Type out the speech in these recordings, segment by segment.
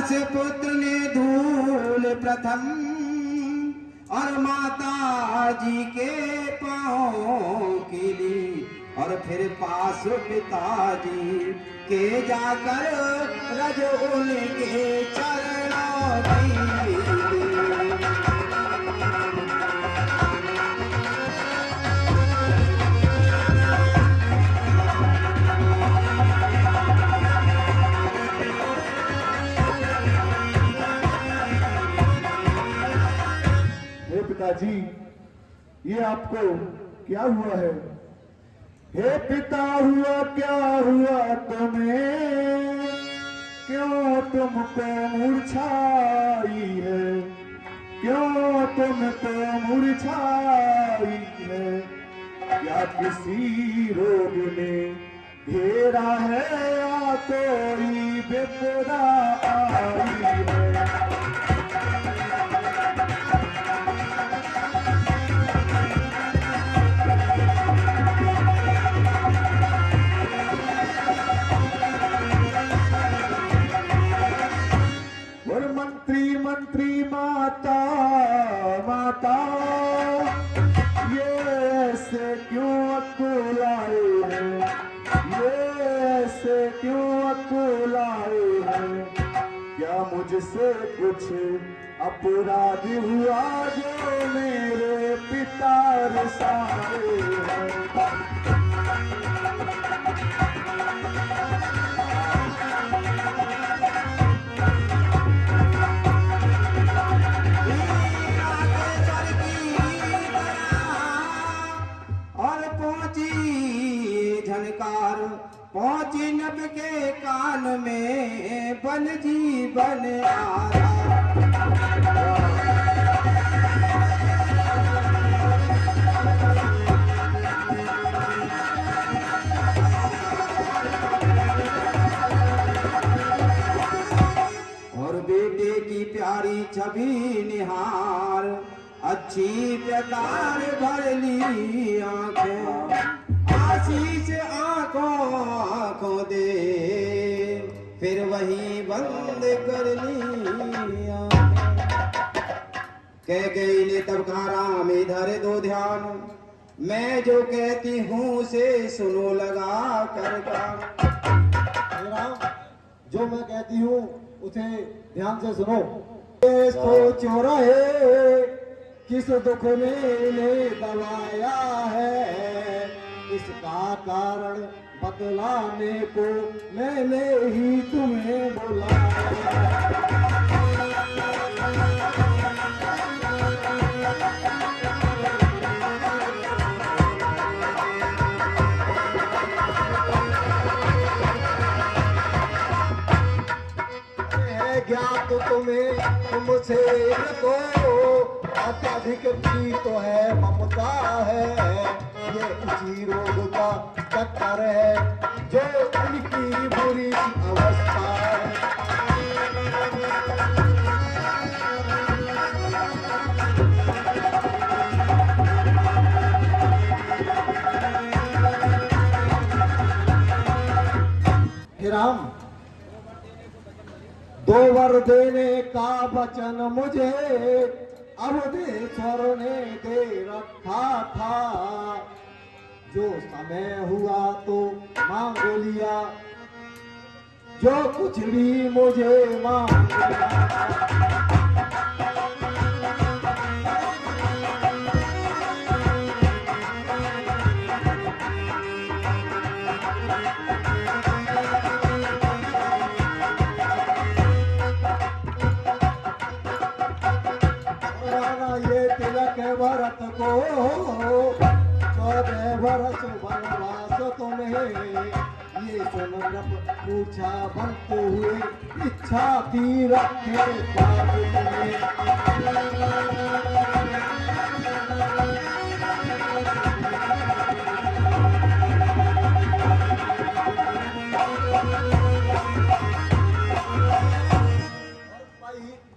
दास पुत्र ने धूल प्रथम और माता जी के पाँव की ली, और फिर पास पिताजी के जाकर रज उनके चरणों की ली। पिताजी, ये आपको क्या हुआ है? हे पिता, हुआ क्या हुआ तुम्हें? क्यों तुमको मूर्छाई है? क्यों तुमको मूर्छाई है? क्या किसी रोग ने घेरा है या कोई विपदा आई है? मंत्री माता माता, ये ऐसे क्यों अकुलाए हैं? ये ऐसे क्यों अकुलाए हैं? क्या मुझसे कुछ अपराध हुआ जो मेरे पिता रसाए हैं? पहुंची नब के कान में बन जीवन आया। और बेटे की प्यारी छवि निहार अच्छी प्रकार भर ली आंखें, आशीष आंखों दे फिर वही बंद कर लिया। कह गई ने तब कहा, राम इधर दो ध्यान, मैं जो कहती हूँ से सुनो लगा कर कान। राम, जो मैं कहती हूँ उसे ध्यान से सुनो। सोचो रहे किस दुख ने दबाया है, इसका कारण बतलाने को मैंने ही तुम्हें बुलाया। ज्ञात तुम्हें तुमसे को अत्यधिक प्रीत तो है, ममता है, ये इसी रोग का चक्कर है जो उनकी बुरी अवस्था है। हे राम, दो वर देने का वचन मुझे अवधेश्वर ने दे रखा था, जो समय हुआ तो मांग लिया, जो कुछ भी मुझे मांग लिया। भरत को 14 वर्ष वनवास तुम्हें, ये सुन नभ पूछा बनते हुए, इच्छा की रखे बात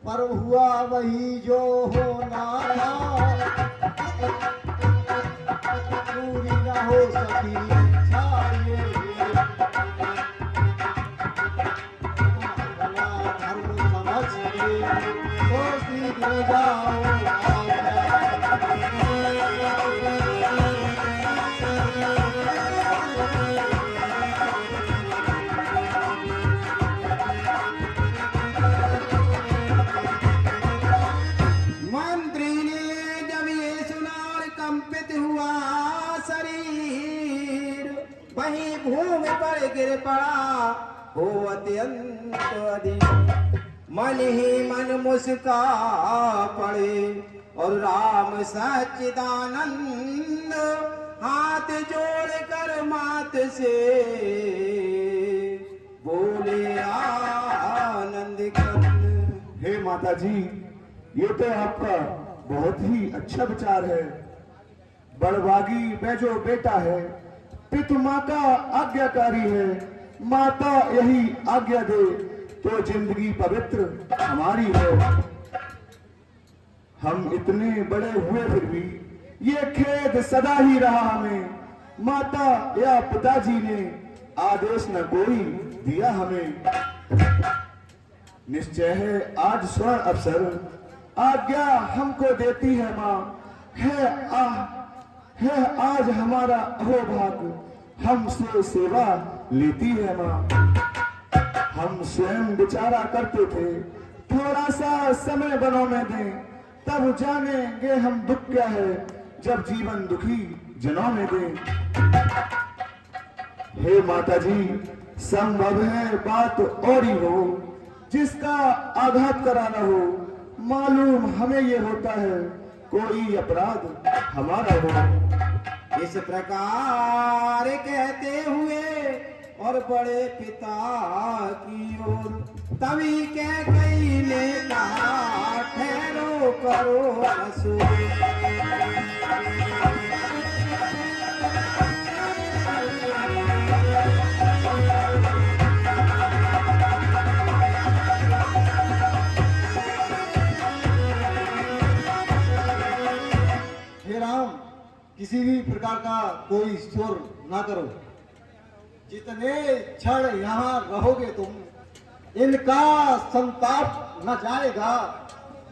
पर हुआ वही जो होना पूरी न हो सकी इच्छा ये, धर्म पर गिर पड़ा हो अत्यंत अधीर। मन ही मन मुस्का पड़े और राम सच्चिदानंद हाथ जोड़कर मात से बोले आनंद कंद। हे माता जी, ये तो आपका बहुत ही अच्छा विचार है। बड़भागी वह जो बेटा है, पितु माँ का आज्ञाकारी है। माता यही आज्ञा दे तो जिंदगी पवित्र हमारी है। हम इतने बड़े हुए फिर भी ये खेद सदा ही रहा हमें। माता या पिताजी ने आदेश न कोई दिया हमें। निश्चय है आज स्वर्ण अवसर आज्ञा हमको देती है माँ। है आज हमारा अहोभाग्य, हमसे सेवा लेती है माँ। हम स्वयं विचारा करते थे थोड़ा सा समय बनों में दें, तब जानेंगे हम दुख क्या है जब जीवन दुखी जनों में दें। हे माता जी, संभव है बात और ही हो, जिसका आघात कराना हो। मालूम हमें ये होता है कोई अपराध हमारा हो। इस प्रकार कहते हुए और बड़े पिता की ओर तभी कह गई ने कहा ठहरो करो रसूल। हे राम, किसी भी प्रकार का कोई शोर ना करो। जितने क्षण यहाँ रहोगे तुम, इनका संताप न जाएगा।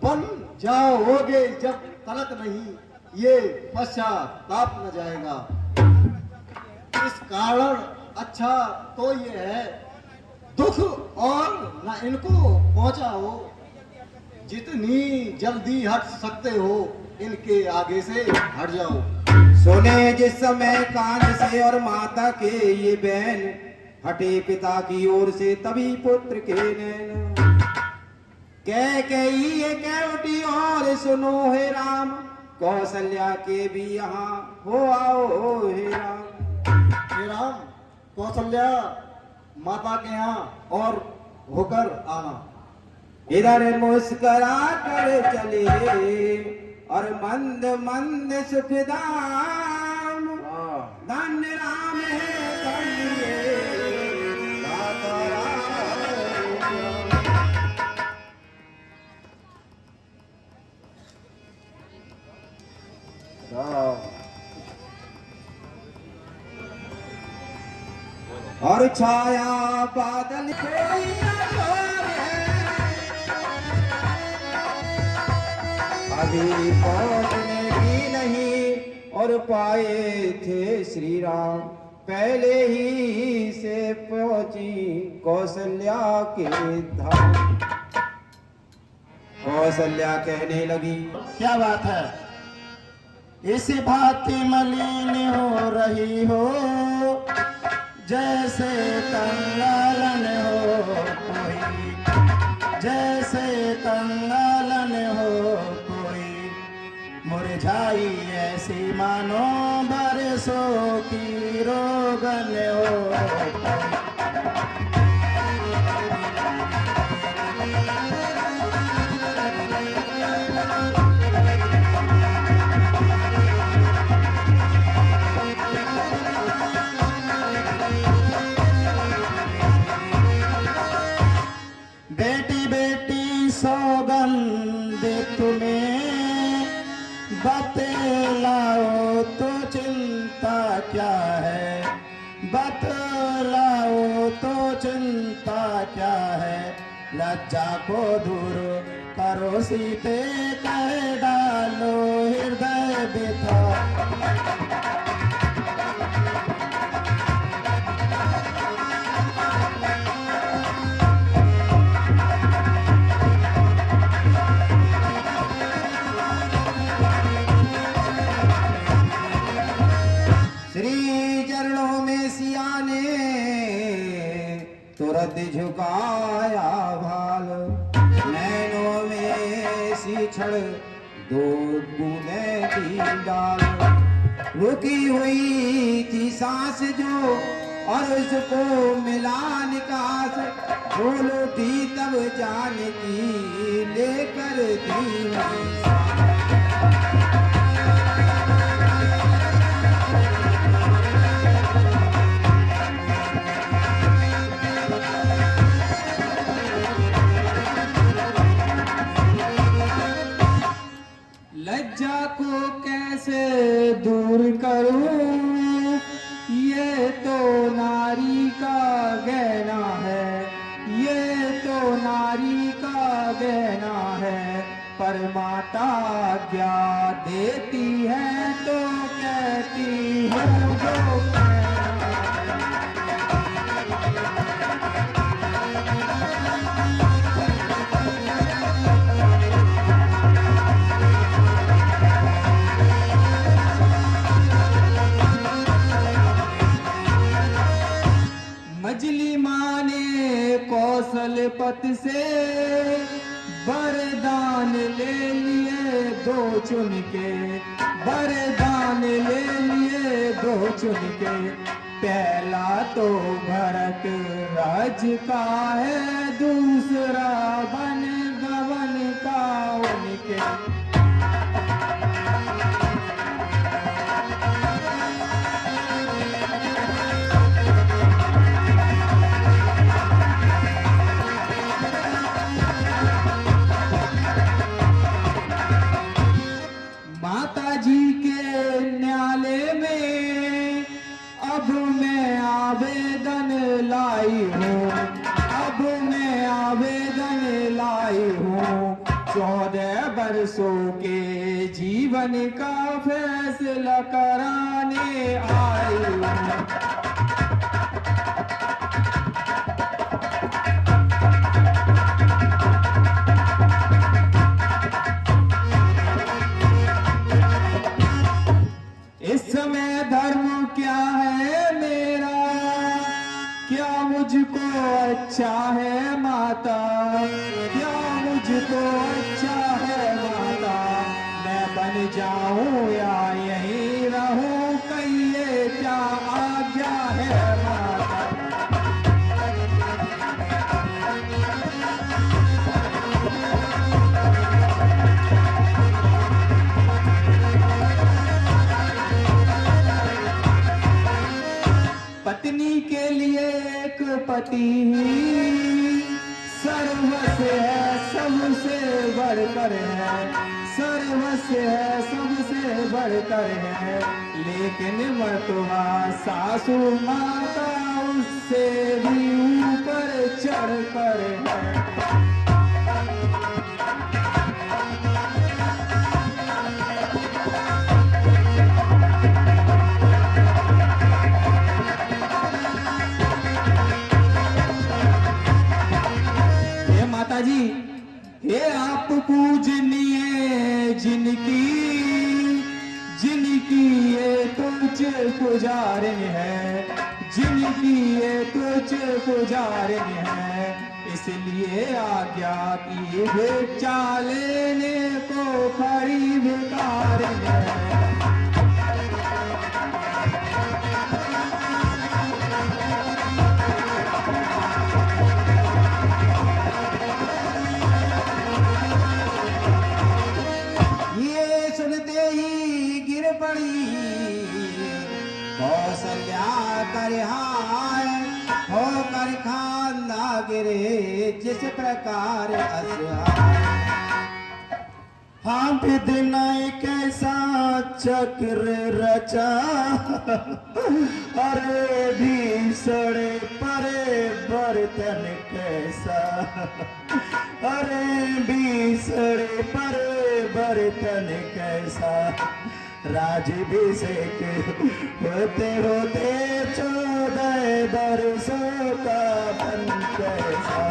बन जाओगे जब तलक नहीं, ये पश्चाताप न जाएगा। इस कारण अच्छा तो ये है, दुख और न इनको पहुंचाओ। जितनी जल्दी हट सकते हो इनके आगे से हट जाओ। सुने जिस समय कान से और माता के ये बहन हटे पिता की ओर से, तभी पुत्र के नैन कह ये कह उठी और सुनो हे राम, कौशल्या के भी यहाँ हो आओ हे राम। हे राम, कौशल्या माता के यहाँ और होकर आना। इधर मुस्करा कर चले और मंद मंद सुखदाम, धन्य राम है धन्य दाता राम। और छाया बादल कोई न छोड़े, अभी पहुंचने भी नहीं और पाए थे श्री राम। पहले ही से पहुंची कौशल्या के धाम। कौशल्या कहने लगी, क्या बात है, इस भांति मलिन हो रही हो, जैसे कंगालन हो कोई, जैसे कंगालन हो कोई, मुरझाई ऐसी मानो बरसों की रोगन हो। बेटी बेटी सौगंध तुम्हें बतलाओ तो चिंता क्या है, बतलाओ तो चिंता क्या है, लज्जा को दूर करो सीते कर डालो हृदय बिथा। श्री चरणों में सिया ने तुरंत झुकाया भाल, नैनों में सी छड़ दो बूंदे की डाल। रुकी हुई थी सांस जो और उसको मिला निकास, बोल उठी तब जान की लेकर थी सांस। लज्जा को कैसे दूर करूं, ये तो नारी का गहना है, ये तो नारी का गहना है। पर माता आज्ञा देती है तो कहती हूँ जो कहना है। मजली माँ ने कौशलपति से वरदान ले लिए दो चुन के, वरदान ले लिए दो चुन के। पहला तो भरत राज का है, दूसरा वन गवन का उनके। माता जी के न्याले में अब मैं आवेदन लाई हूँ, अब मैं आवेदन लाई हूँ। 14 बरसों के जीवन का फैसला कराने आई हूँ। इस समय धर्म क्या है मेरा, क्या मुझको अच्छा है माता, क्या मुझको अच्छा है माता। मैं बन जाऊं या यहीं रहूं, कहिए क्या आज्ञा है माता। पत्नी के लिए एक पति ही सर्वस्व है, सबसे बढ़कर है, सर्वस्व है, सबसे बढ़कर है। लेकिन मर्तबा सासू माता उससे भी ऊपर चढ़कर है। जी हे आप पूजनीय जिनकी, जिनकी ये तुझ पुजारिन है, जिनकी ये तुझ पुजारिन है। इसलिए आज्ञा की भिक्षा लेने को खड़ी भिखारिन है। कौशल्या कर हाय होकर खाना गिरे जिस प्रकार असहाय। हाँ विधना कैसा चक्र रचा, अरे भीषण परे बर्तन कैसा, अरे भीषण परे बर्तन कैसा। राजाभिषेक होते होते 14 बरसों का बन कैसा।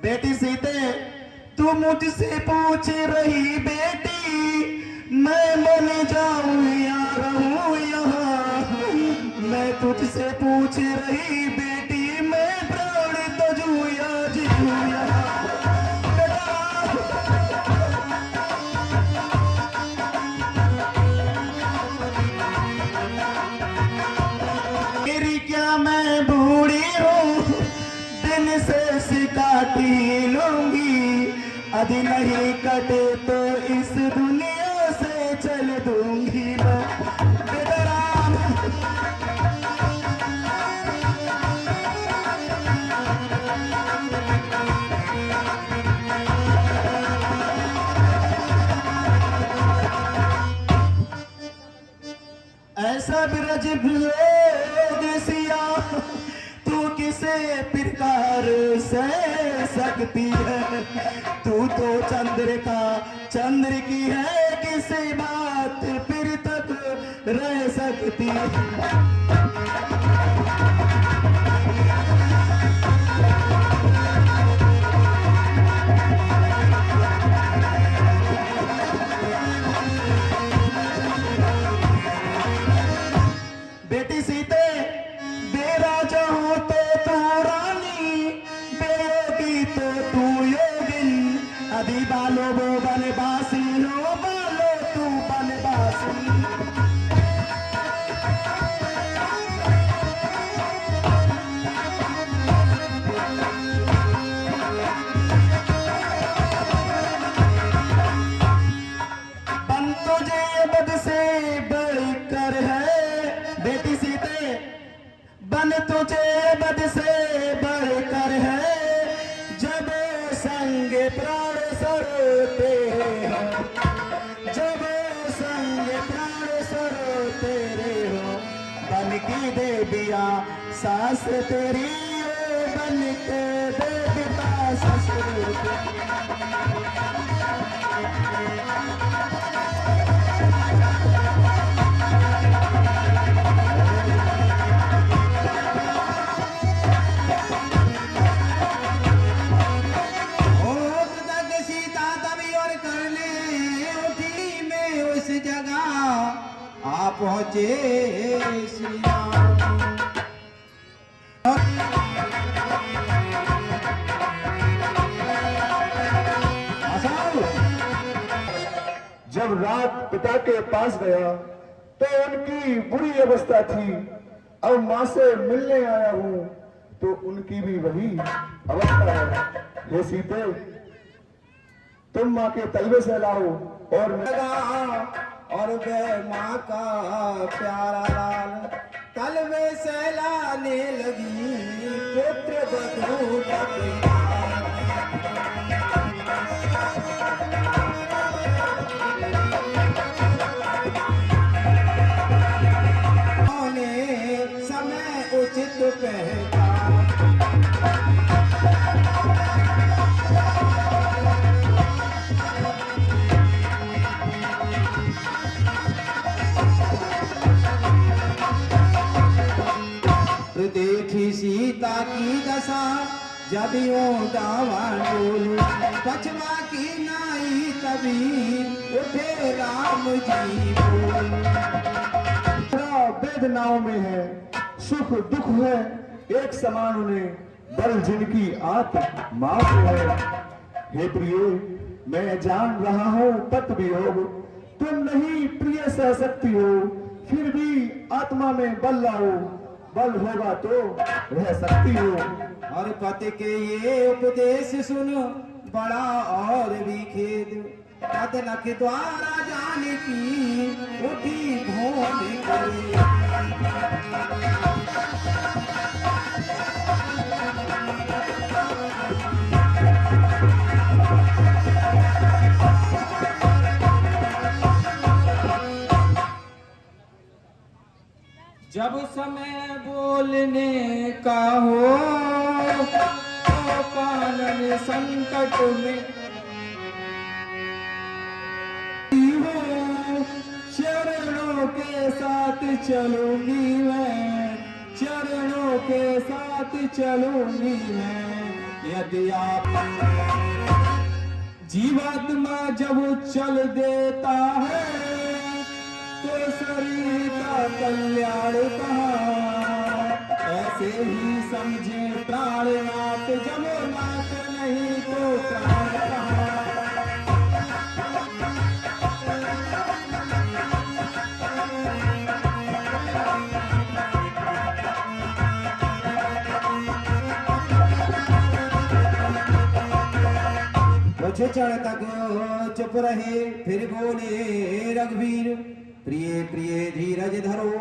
बेटी सीते तू मुझसे पूछ रही बेटी, मैं बन जाऊं या रहूं यहाँ। मैं तुझसे पूछ रही बेटी, मैं प्राण तजूं या जीऊं यहाँ। मेरी क्या मैं बूढ़ी हूँ, दिन से सिकाटी लूंगी। यदि नहीं कटे तो इस दुनिया से चल दूंगी मैं। बेटा राम ऐसा ब्रज भेद सिया, तू किसे प्रकार से सकती है। तू तो चंद्र का चंद्र की है, किसी बात फिर तक रह सकती है। बेटी सीते बेराजा हो तो तू रानी, बेयोगी तो तू योगिन। अभी बालो वो बनवासी हो, बालो तू बनवासी। बन तुझे बद से बढ़कर है, बेटी सीते बन तुझे बद से बढ़कर है। जब संग प्राण सरोते हो, जब संग प्राण सरोते हो। बन की देविया सास तेरी, बन के देविता ससुर तेरी। आ पहुंचे श्री राम। जब रात पिता के पास गया तो उनकी बुरी अवस्था थी। अब माँ से मिलने आया हूँ तो उनकी भी वही अवस्था है। हे सीते, तुम माँ के तलवे से लाओ और और वे माँ का प्यारा लाल तलवे से लाने लगी, पुत्र बधू समय उचित पहचान। देखी सीता की दशा, जब यूं डावां डोल। पछवा की नाई तभी उठे राम जी बोल। वेदनाओं में है, सुख दुख है एक समान उन्हें, बल जिनकी आत्मा को है। हे प्रिय, मैं जान रहा हूँ पत वियोग तुम नहीं प्रिय सह सकती हो, फिर भी आत्मा में बल लाओ, बल होगा तो रह सकती हो। और पति के ये उपदेश सुन बड़ा और भी खेद, कदनक द्वारा जाने की उठी भोन करे। जब समय बोलने का हो तो कानन संकट में हो, चरणों के साथ चलूंगी मैं, चरणों के साथ चलूंगी मैं। यदि आप जीवात्मा जब चल देता है तो शरीर का कल्याण कहाँ। ऐसे ही समझे प्राणनाथ जब नाथ नहीं तो प्राण कहाँ। कुछ क्षण तक चुप रहे फिर बोले रघुवीर, प्रिय प्रिय धीरज धरो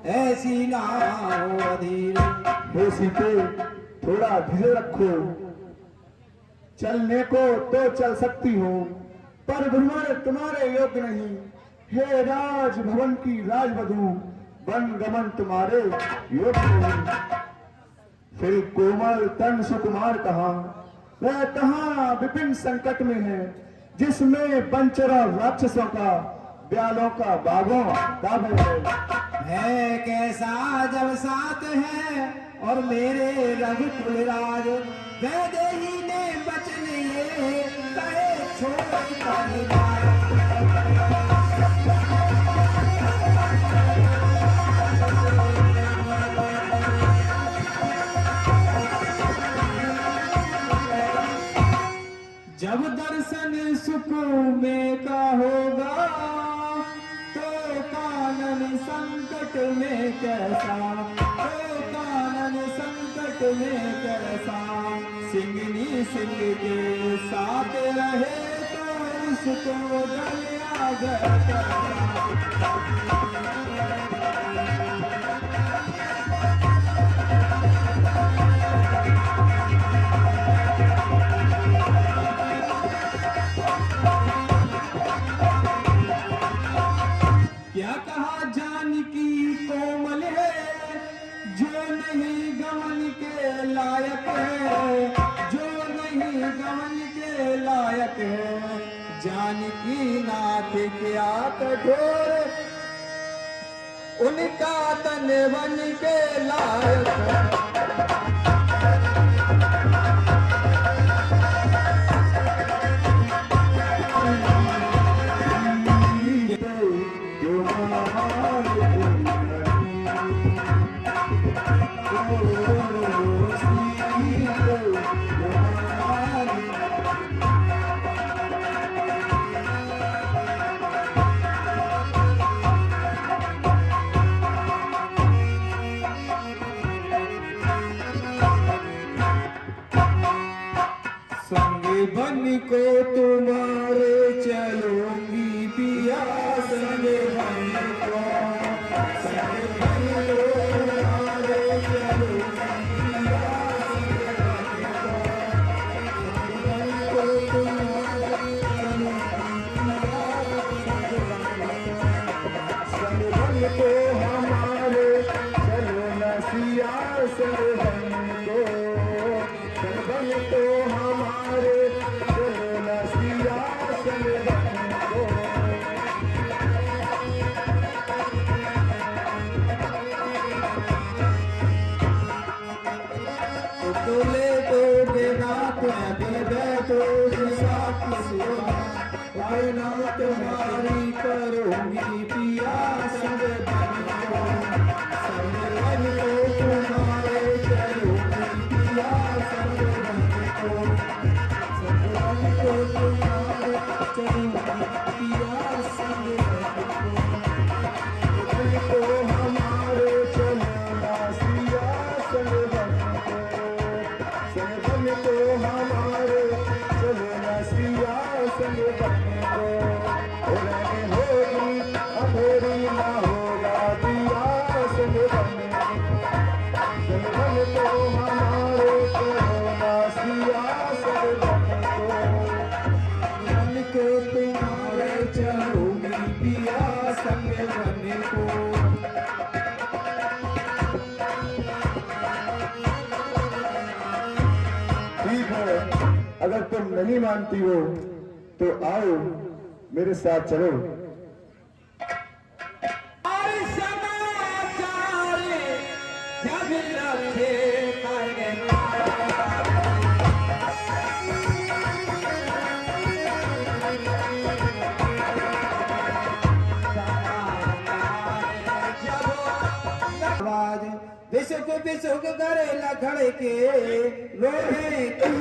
ऐसी ना हो अधीर। हे सीते थोड़ा धीरे रखो, चलने को तो चल सकती हो पर भ्रमण तुम्हारे योग्य नहीं। हे राज भवन की राजवधू, वन गमन तुम्हारे योग्य नहीं। फिर कोमल तन सुकुमार कहाँ, वह कहाँ विपिन संकट में है जिसमें वंचर राक्षसों का ब्यालों का बागों का भय है कैसा जब साथ है और मेरे रघुकुल राज। वैदेही ने बचन ये कहे छोड़ परिवार। जब दर्शन सुख में का होगा तो कानन संकट में कैसा, तो कानन संकट में कैसा। सिंगनी सिंह के साथ रहे तो उसको दया गया। क्या कहा जानकी कोमल है जो नहीं गमन के लायक है, जो नहीं गमन के लायक है। जानकी नाथ क्या कठोर उनका तन वन के लायक है। बन को तुम्हारे चलूंगी पिया संग बन को, संग बन को तुम्हारे चलूंगी पिया संग बन को, संग बन को हमारे चलो नसिया संग बन को, संग बन को हमारे तुम्हारी करूंगी पिया संग बन को, संग बन को तुम्हारे चलूंगी पिया संग बन को, संग बन को तुम्हारे चलूंगी पिया संग बन को, हमारे चलना सिया संग बन को, संग बन को हमारे चलना सिया संग बन को। अगर तुम नहीं मानती हो तो आओ मेरे साथ चलो। बिसुक करे लखड़ के रोने की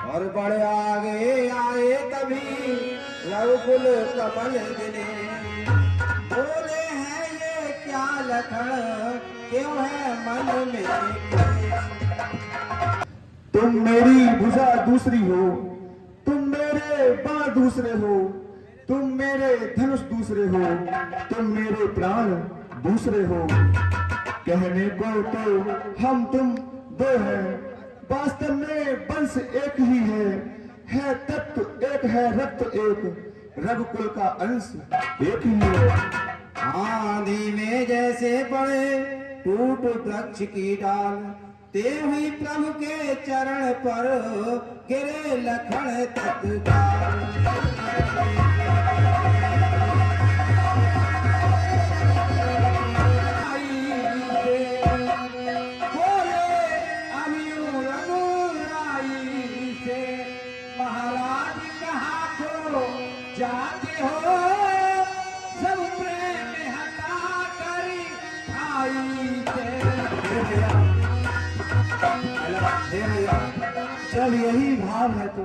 और बड़े आगे आए तभी रघुकुल कमल दिने बोले हैं ये क्या लखन क्यों है मन में तुम मेरी भुजा दूसरी हो, तुम मेरे बाण दूसरे हो, तुम मेरे धनुष दूसरे हो, तुम मेरे प्राण दूसरे हो। कहने को तो हम तुम दो हैं, वास्तव में वंश एक ही है तत्व एक है रक्त एक, रघुकुल का अंश एक ही है। आंधी में जैसे पड़े टूट वृक्ष की डाल ते हुई प्रभु के चरण पर गिरे लखन तत्काल। बोले अभियु रघुराई से महाराज कहाँ को जाते हो सब प्रेम हटा करी आई जब यही भाव है तो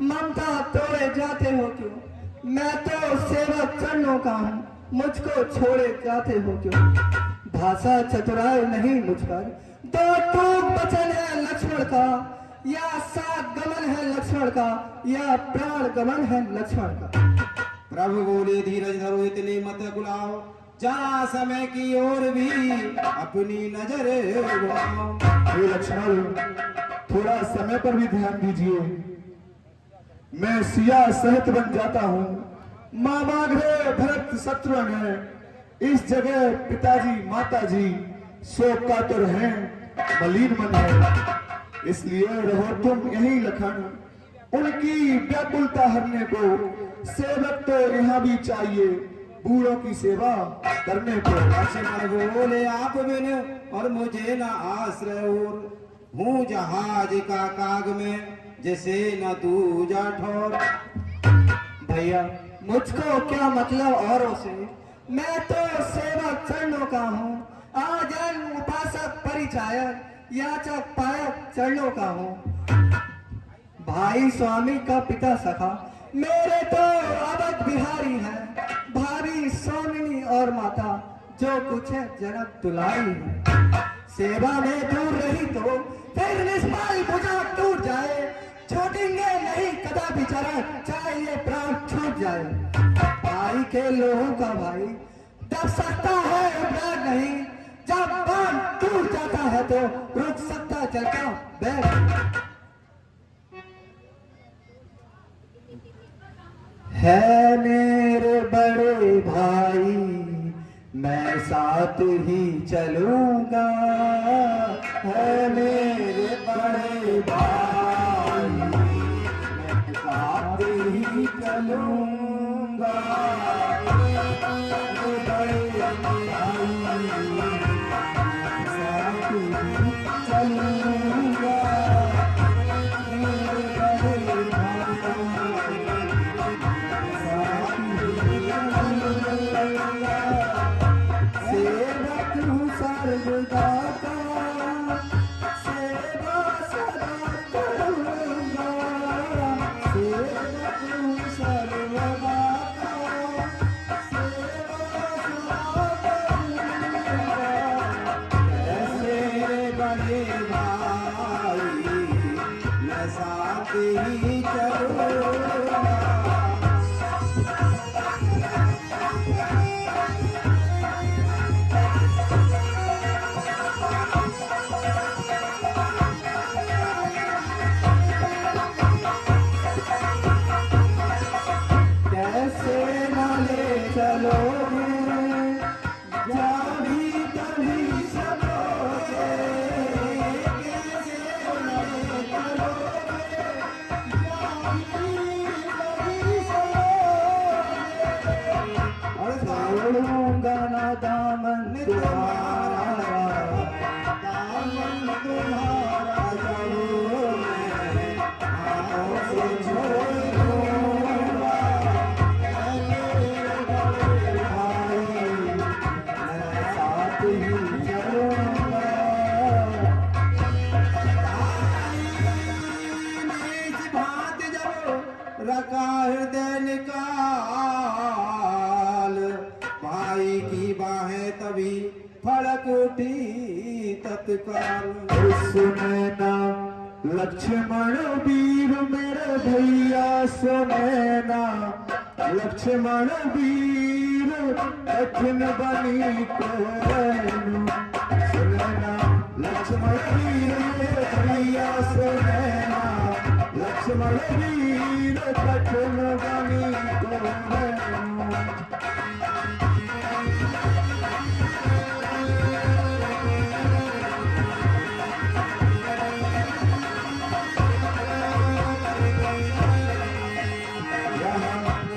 ममता तोड़े जाते हो क्यों? मैं तो सेवक चरणों का हूँ, मुझको छोड़े जाते हो क्यों? भाषा चतुराई नहीं मुझ पर, दो टूक वचन है लक्ष्मण का, या सात गमन है लक्ष्मण का, या प्राण गमन है लक्ष्मण का। प्रभु बोले धीरज धरो इतने मत बुलाओ, जरा समय की ओर भी अपनी नजर घुमाओ। हे लक्ष्मण, थोड़ा समय पर भी ध्यान दीजिए। मैं सिया सहित बन जाता हूँ, माँ बाघरे भरत शत्रुघ्न है, इस जगह पिताजी माताजी शोक कातुर हैं, मलिन मन है, इसलिए रहो तुम यही लखन। उनकी व्याकुलता हरने को सेवक तो यहाँ भी चाहिए, बूढ़ों की सेवा करने को। लक्ष्मण बोले आप बिन और मुझे न आश्रय और, हूँ जहाज का काग में जैसे न दूजा ठोर। भैया मुझको क्या मतलब औरों से, मैं तो सेवक चरणों का हूँ, आजन उपासक परिचायक याचक पायक चरणों का हूँ। भाई स्वामी का पिता सखा मेरे तो अवध बिहारी है, भाभी सोमिनी और माता जो कुछ है जनक दुलारी है। सेवा में दूर रही तो फिर निष्फल भुजा टूट जाए, छोड़ेंगे नहीं कदापि चरण चाहे ये प्राण छूट जाए। भाई के लोगों का भाई दब सकता है बैग नहीं, जब बाण टूट जाता है तो रुक सकता चलता बैग। है मेरे बड़े भाई मैं साथ ही चलूंगा, है मेरे बड़े भाई मैं साथ ही चलूंगा, बड़े भाई मैं साथ ही चलूंगा, सेवक हूँ सर्वदा का, सेवा सदा करूँगा, सेवक हूँ सर्वदा का, सेवा सदा करूँगा। ऐसे बड़े भाई मैं साथ ही चलूंगा। चलोगे काल। सुनैना लक्ष्मण वीर मेरे भैया सुनैना लक्ष्मण वीर कठिन बनी को रैनु। सुनैना लक्ष्मण वीर मेरे भैया सुनैना लक्ष्मण वीर कठिन बनी को रैनु।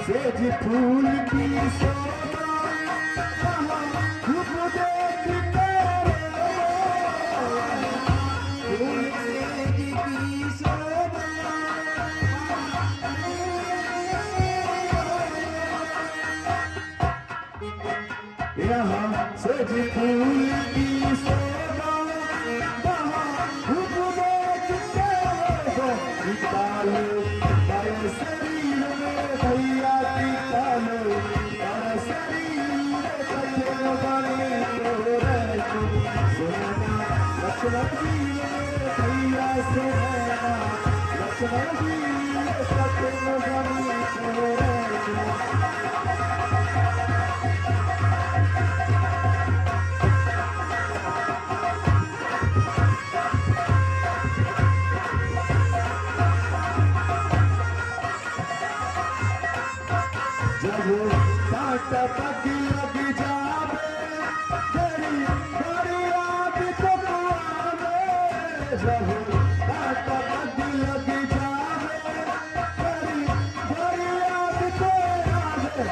सेज फूल की शोभा कहाँ रूप देखते फूल सेज की शोभा यहाँ सेज फूल की शोभा कहाँ रूप देखते हो। निकालो तारे शरीर में भैया की कालो तारे शरीर कठिन बने तो रैनु। सुनैना लक्ष्मण वीर मेरे भैया सुनैना लक्ष्मण वीर कठिन बने तो रैनु। जब कांटा पग लग जावे तेरी बड़ी याद तो आवे। जब कांटा पग लग जावे तेरी बड़ी याद तो आवे।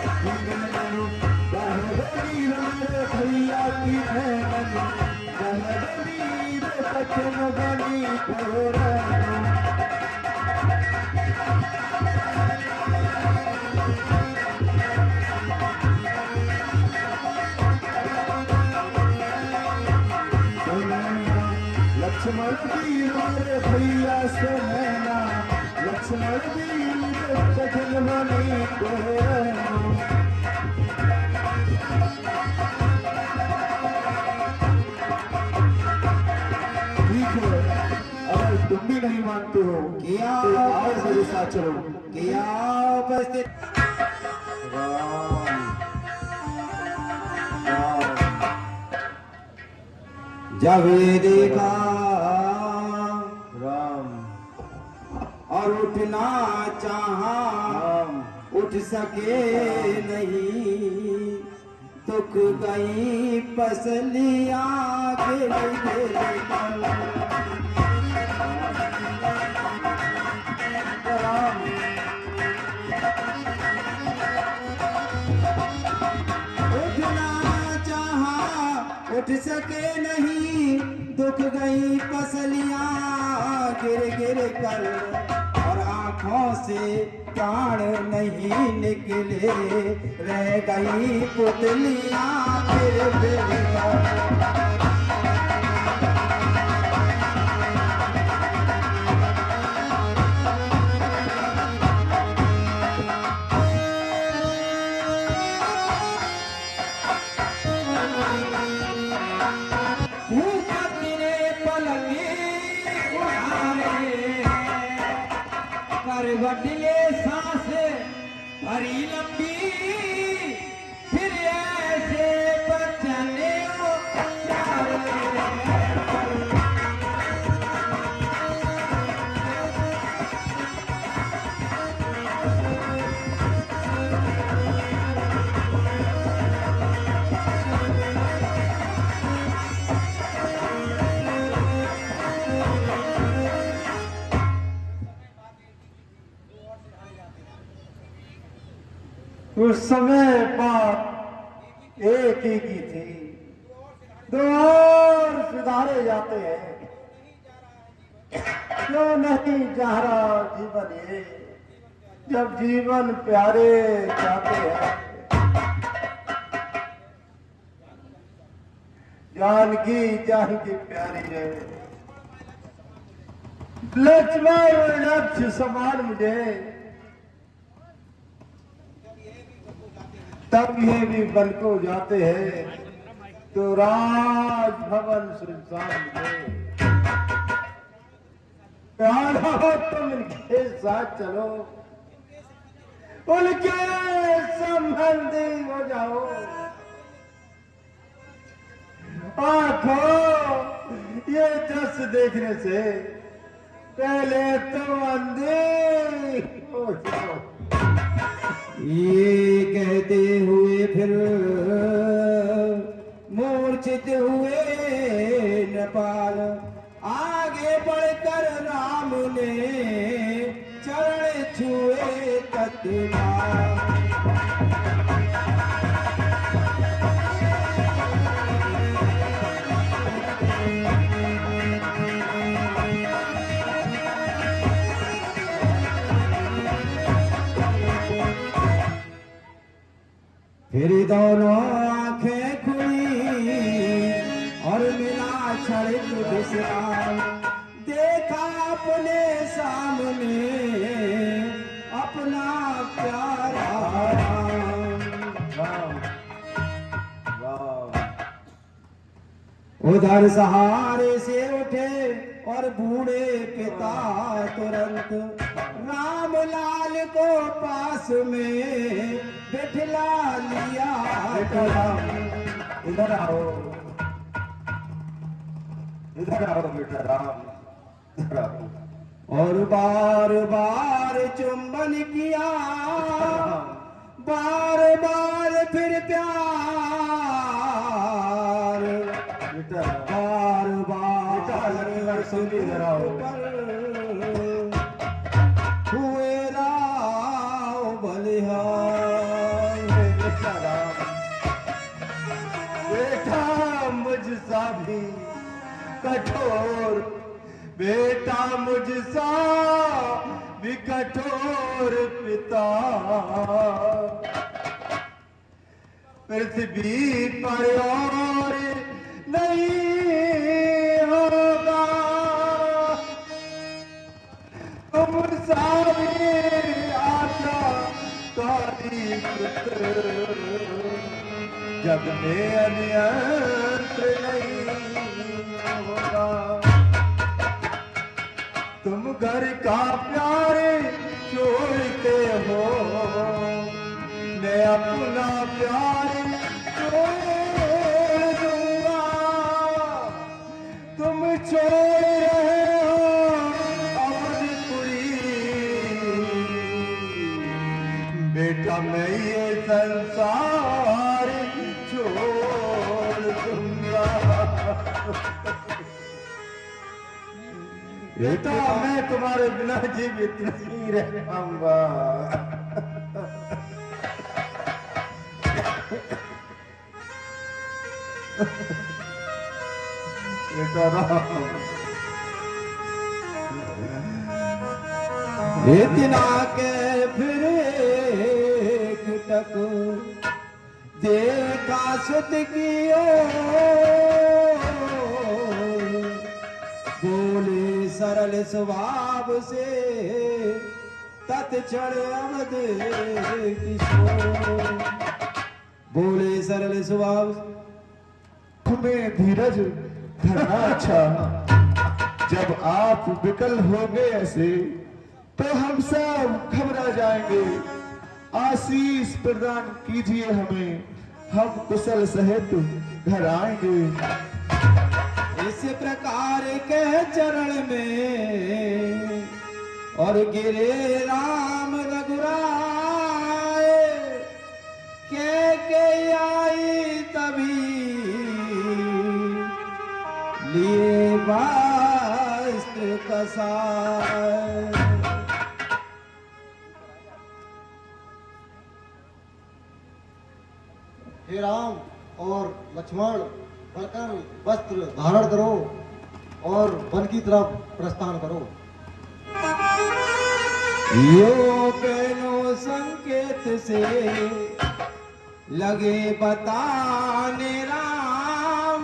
वीर मेरे भैया की बहन वीर कठिन बनी को रैनु। लक्ष्मण वीर मेरे भैया सुनैना लक्ष्मण वीर कठिन बनी को रैनु। ठीक है, अगर तुम भी नहीं मानते हो किया तो आओ मेरे साथ चलो। किया उपस्थित राम राम। जब ये देखा राम और उठना चाहा राम उठ सके नहीं। दुख गई पसलियां गिर गिर कर। राम उठना चाहा उठ सके नहीं। दुख गई पसलियां गिर गिर कर। और आंखों से प्राण नहीं निकले रह गई पुतलियां गिर गिर कर। भूख तेरे पलंगे उड़ाए करवट ले सांस भरी लंबी। फिर ऐसे बचने ओ चारे। उस समय बात एक ही की थी। दो और सुधारे जाते हैं क्यों नहीं जा रहा जीवन ये। जब जीवन प्यारे जाते हैं। जानकी जानकी प्यारी है। लक्ष्मण लक्ष्य समान मुझे तब ये भी बन को जाते हैं। तो राजभवन सुनसान में प्यार हो तुम इनके साथ चलो, उनके संबंधी हो जाओ। आंखों ये दृश्य देखने से पहले तुम अंधे हो जाओ। ये कहते हुए फिर मूर्छित हुए नेपाल, आगे बढ़कर राम ने चरण छुए तत्काल। फिर दोनों आंखें खुली और मिला क्षणिक विश्राम, देखा अपने सामने अपना प्यारा राम। उधर सहारे से उठे और बूढ़े पिता तुरंत राम लाल को पास में बिठला लिया। इधर आओ, इधर आओ बेटा राम, इधर आओ। और बार बार चुंबन किया, बार बार फिर प्यार, बेटा बार बार सुनिए इधर आओ। हुए राव बलिहार। बेटा राम, बेटा मुझसा भी कठोर, बेटा मुझसा भी कठोर पिता, पृथ्वी पर और नहीं होगा तुम सारे आशा कारी पुत्र, जग में अन्यत्र नहीं होगा। तुम घर का प्यारे छोड़ते हो, मैं अपना प्यार छोड़ दूंगा। तुम छोड़ रहे हो अवधपुरी, बेटा मैं ये संसार छोड़ दूंगा। बेटा मैं तुम्हारे बिना जीवित नहीं रह पाऊंगा। बेटा राम, इतना के फिर एक टक देखा सुत की ओर, बोले सरल स्वभाव से तत्क्षण अवध किशोर। बोले सरल स्वभाव तुम्हें धीरज धरना अच्छा, जब आप विकल होंगे ऐसे तो हम सब घबरा जाएंगे। आशीष प्रदान कीजिए हमें, हम कुशल सहित घर आएंगे। इस प्रकार के चरण में और गिरे राम रघुराए, के आई तभी लिए वस्त्र कसाए। हे राम और लक्ष्मण, बढ़कर वस्त्र धारण करो और वन की तरफ प्रस्थान करो। यो केनो संकेत से लगे बताने राम,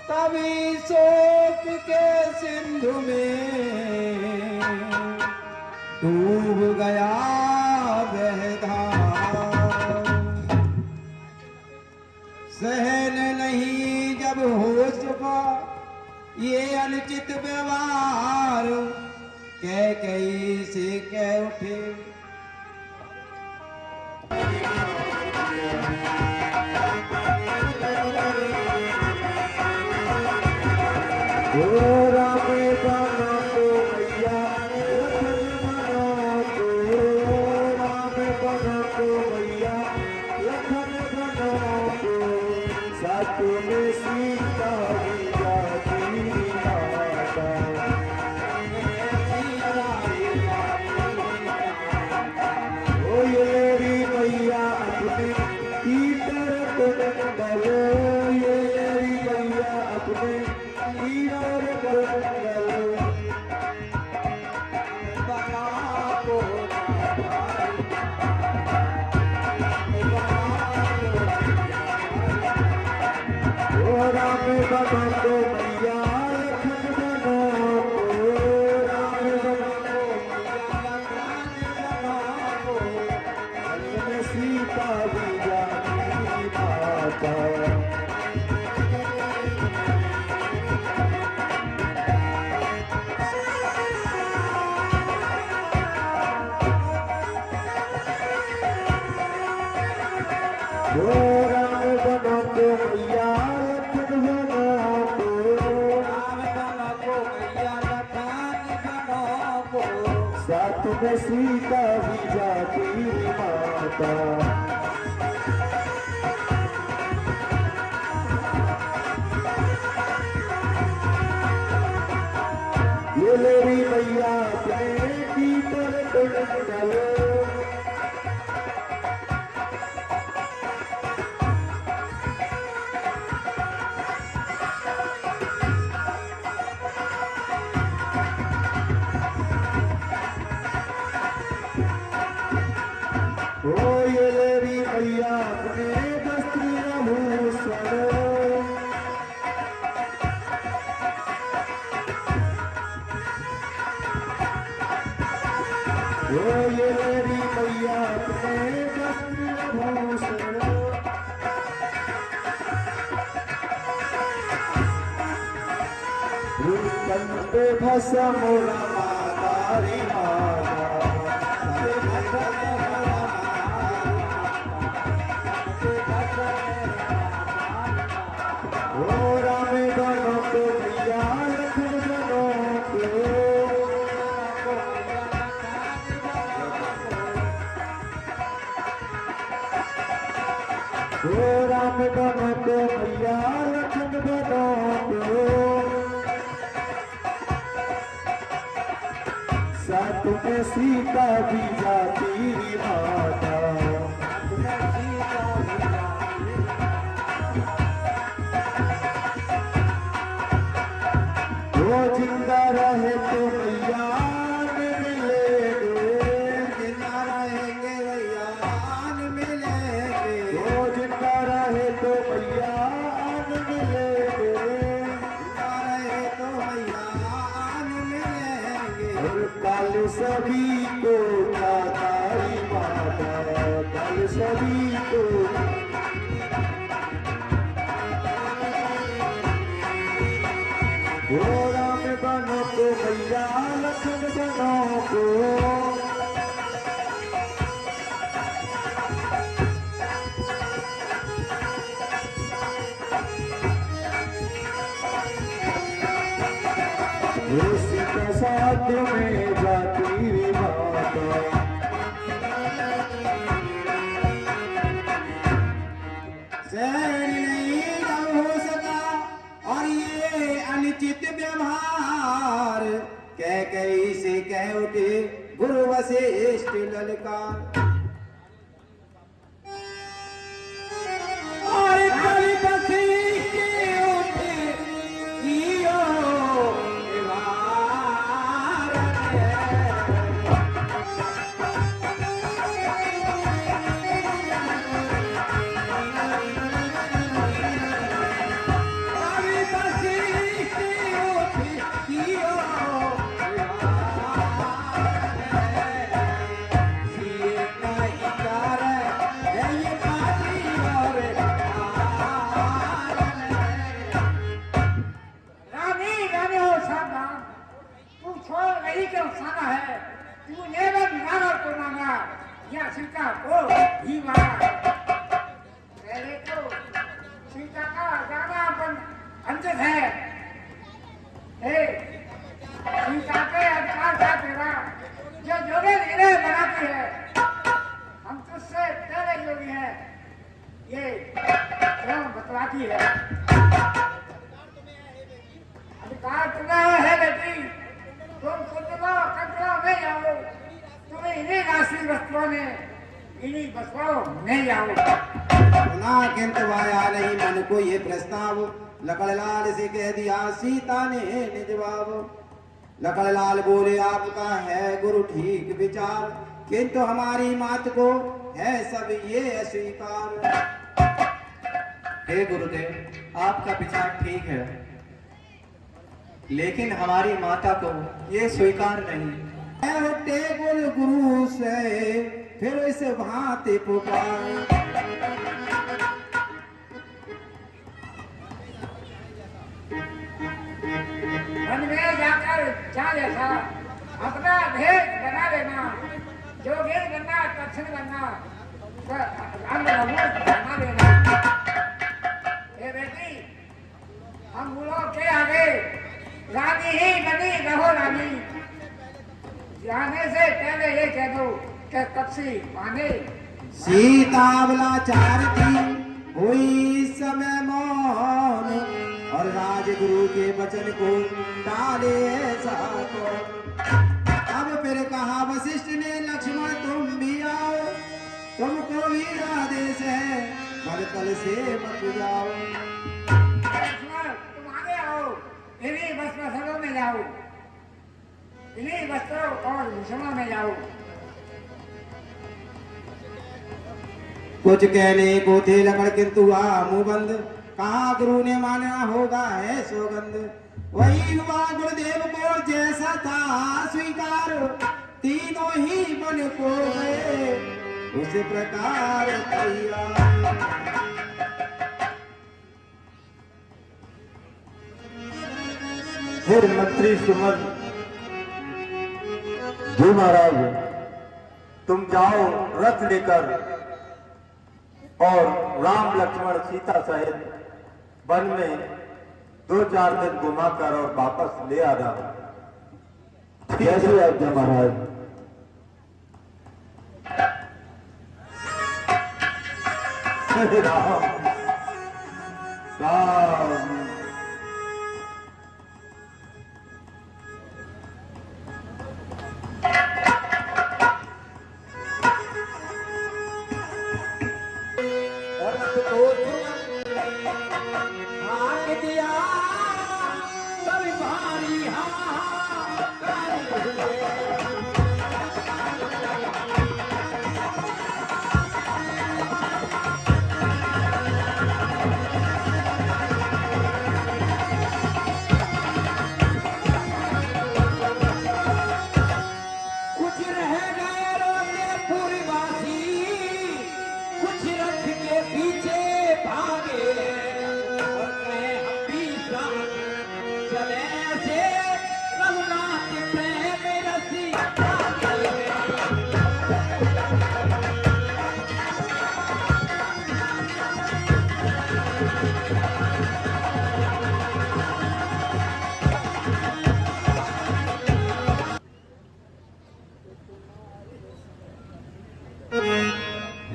तभी शोक के सिंधु में डूब गया वह धाम। सहन नहीं अनुचित व्यवहार कह कही से कह उठे। साथ में सीता भी जाती माता। ये मेरी मैया अपने की पर डालो। ओ ये मेरी मैया अपने वस्त्र भूषण। ओ ये मेरी मैया अपने वस्त्र भूषण। रूपन पे भसा मोरा मातारी माता। ओ राम बनो तो मैया लखन बनो तो। ओ राम बनो तो मैया लखन बनो तो। साथ में सीता भी जाती माता। वो जिंदा रहे तो मैया मिलेंगे। जिंदा रहेंगे भैया मिलेंगे। वो जिंदा रहे तो मैया मिलेंगे। जिंदा रहे तो भैया मिलेंगे। और कल सभी को तारी माता। कल सभी को ओ राम बनो तो मैया लखन बनो तो। सीता साथ में जाती माता। सहन नहीं जब हो सका और ये अनुचित व्यवहार कह कही से कह उठे गुरु वशिष्ठ ललकार। और कवि वशिष्ठ उठे कियो व्यवहार कवि वशिष्ठ उठे कियो व्यवहार तू छोड़ रही क्यों खाना है तूने बन मारा को मांगा या सीता को ही मारा पहले तो सीता का जाना अपन अंकित है सीता पे अधिकार था तेरा जो जोगे निर्णय बनाती है हम तुझसे पहले योगी हैं ये क्यों बतलाती है अधिकार तुम्हें है बेटी तुम कुंडला कंकड़ा में जाओ तुम्हें इन्हीं राशि वस्त्रों में इन्हीं वस्त्रों में जाओ ना किंतु आया नहीं मन को ये प्रस्ताव लकड़लाल से कह दिया सीता ने जवाब लकड़लाल बोले आपका है गुरु ठीक विचार किंतु हमारी मात को है सब ये अस्वीकार। हे गुरुदेव आपका विचार ठीक है लेकिन हमारी माता को ये स्वीकार नहीं। उठे गुरु से फिर इस भांति पुकार वन में जाकर जा जैसा अपना भेद बना लेना जोगे बनना दक्षिण बनना अंग बना लेना ये बेटी हम लोग के आगे रानी ही बनी रहो रानी जाने से पहले ये कह दो कि कपसी माने सीता बलाचार थी हुई इस समय मौन और राजगुरु के वचन को डाले साको। अब फिर कहा वशिष्ठ ने लक्ष्मण तुम भी आओ तुमको भी आदेश है बलतल से मत जाओ। लक्ष्मण तुम आगे आओ इन्हीं वस्त्रों में जाओ इन्हीं वस्त्रों और भूषणों में जाओ। कुछ कहने को थे लकड़ किंतु मुंह बंद कहा गुरु ने माना होगा है सौगंध। वही हुआ गुरुदेव को जैसा था स्वीकार तीनों ही मन को गए उस प्रकार तैयार। फिर मंत्री सुमन जी महाराज तुम जाओ रथ लेकर और राम लक्ष्मण सीता सहित वन में 2-4 दिन घुमाकर और वापस ले आना। जैसे आज्ञा महाराज। राम राम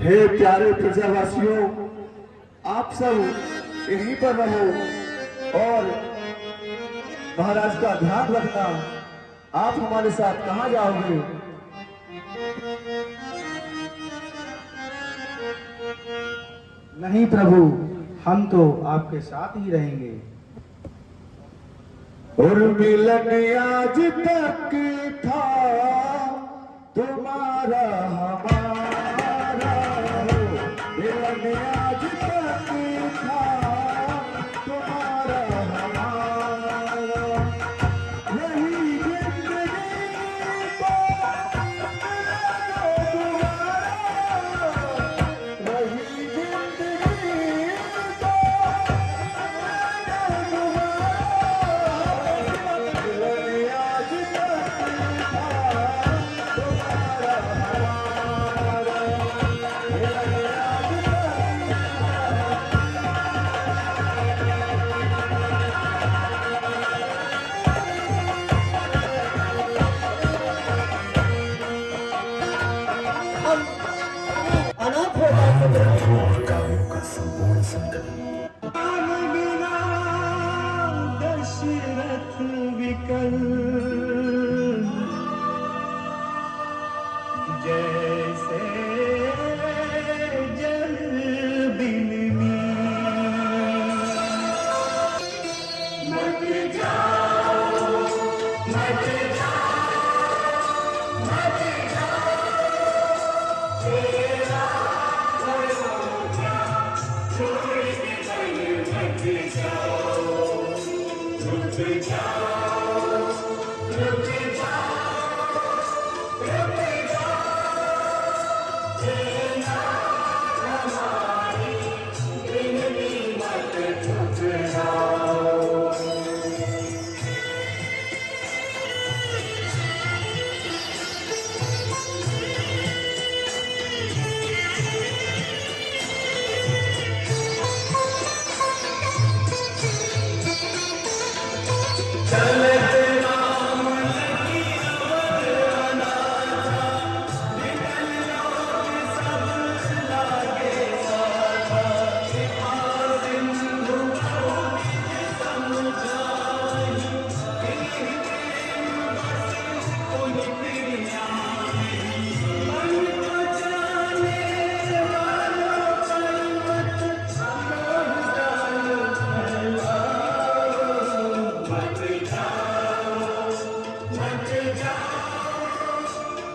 हे प्यारे प्रजावासियों आप सब यहीं पर रहो और महाराज का ध्यान रखना। आप हमारे साथ कहां जाओगे? नहीं प्रभु हम तो आपके साथ ही रहेंगे। और मिलन आज तक था तुम्हारा हमारा हो, मिलन आज तक था तुम्हारा हमारा, यही जिंदगी को वही जिंदगी को मिलन आज तक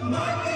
मत